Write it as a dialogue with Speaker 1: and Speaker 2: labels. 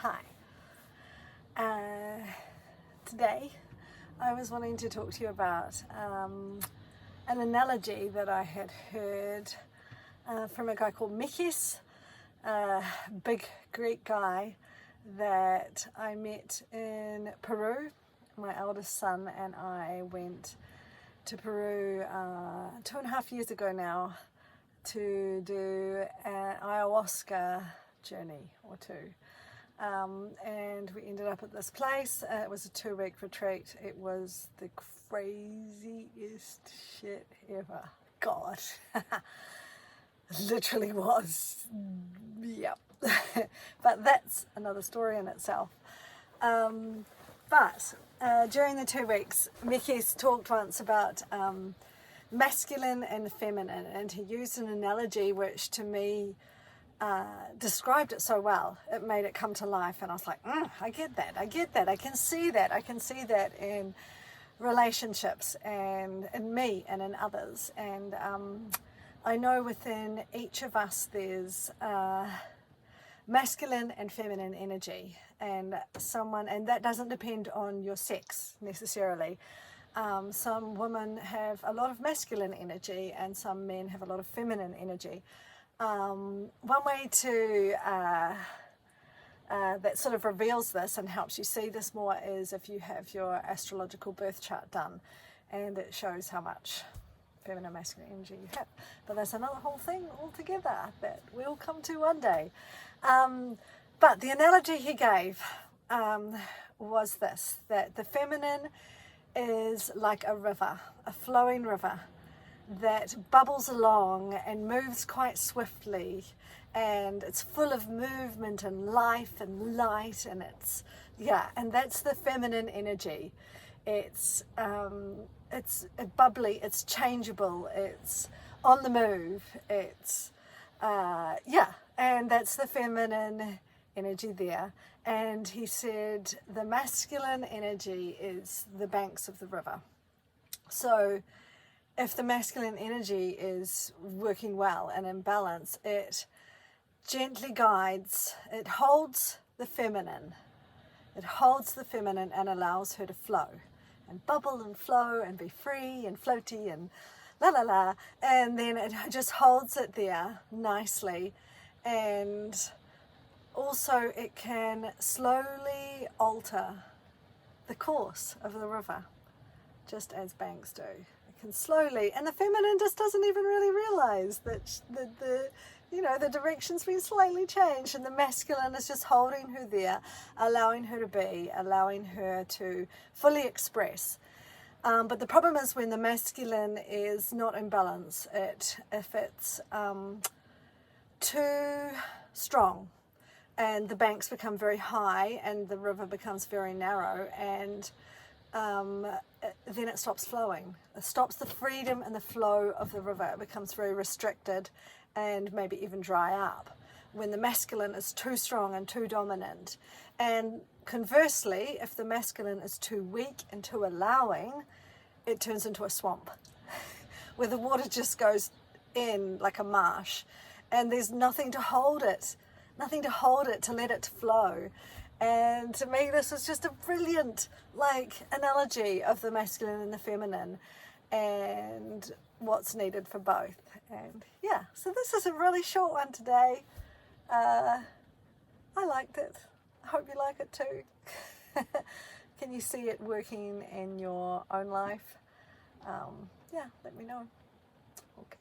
Speaker 1: Hi. Today I was wanting to talk to you about an analogy that I had heard from a guy called Mikis, a big Greek guy that I met in Peru. My eldest son and I went to Peru 2.5 years ago now to do an ayahuasca journey or two. And we ended up at this place. It was a 2-week retreat. It was the craziest shit ever. God. Literally was. Yep. But that's another story in itself. But during the 2 weeks, Mikis talked once about masculine and feminine, and he used an analogy which to me described it so well. It made it come to life, and I was like, I get that, I can see that in relationships and in me and in others. And I know within each of us there's masculine and feminine energy, and that doesn't depend on your sex necessarily. Some women have a lot of masculine energy and some men have a lot of feminine energy. One way to that sort of reveals this and helps you see this more is if you have your astrological birth chart done, and it shows how much feminine and masculine energy you have. But that's another whole thing altogether that we'll come to one day. But the analogy he gave was this, that the feminine is like a river, a flowing river that bubbles along and moves quite swiftly, and it's full of movement and life and light, and and that's the feminine energy. It's bubbly, it's changeable, it's on the move, and that's the feminine energy there. And he said the masculine energy is the banks of the river. So if the masculine energy is working well and in balance, it gently guides, it holds the feminine. It holds the feminine and allows her to flow and bubble and flow and be free and floaty and la la la. And then it just holds it there nicely. And also it can slowly alter the course of the river, just as banks do. Can slowly, and the feminine just doesn't even really realize that the direction's been slightly changed, and the masculine is just holding her there, allowing her to be, allowing her to fully express. But the problem is when the masculine is not in balance, if it's too strong, and the banks become very high and the river becomes very narrow, and then it stops flowing. It stops the freedom and the flow of the river. It becomes very restricted and maybe even dry up when the masculine is too strong and too dominant. And conversely, if the masculine is too weak and too allowing, it turns into a swamp where the water just goes in like a marsh, and there's nothing to hold it to let it flow. And to me, this is just a brilliant analogy of the masculine and the feminine and what's needed for both. And so this is a really short one today. I liked it. I hope you like it too. Can you see it working in your own life? Let me know. Okay.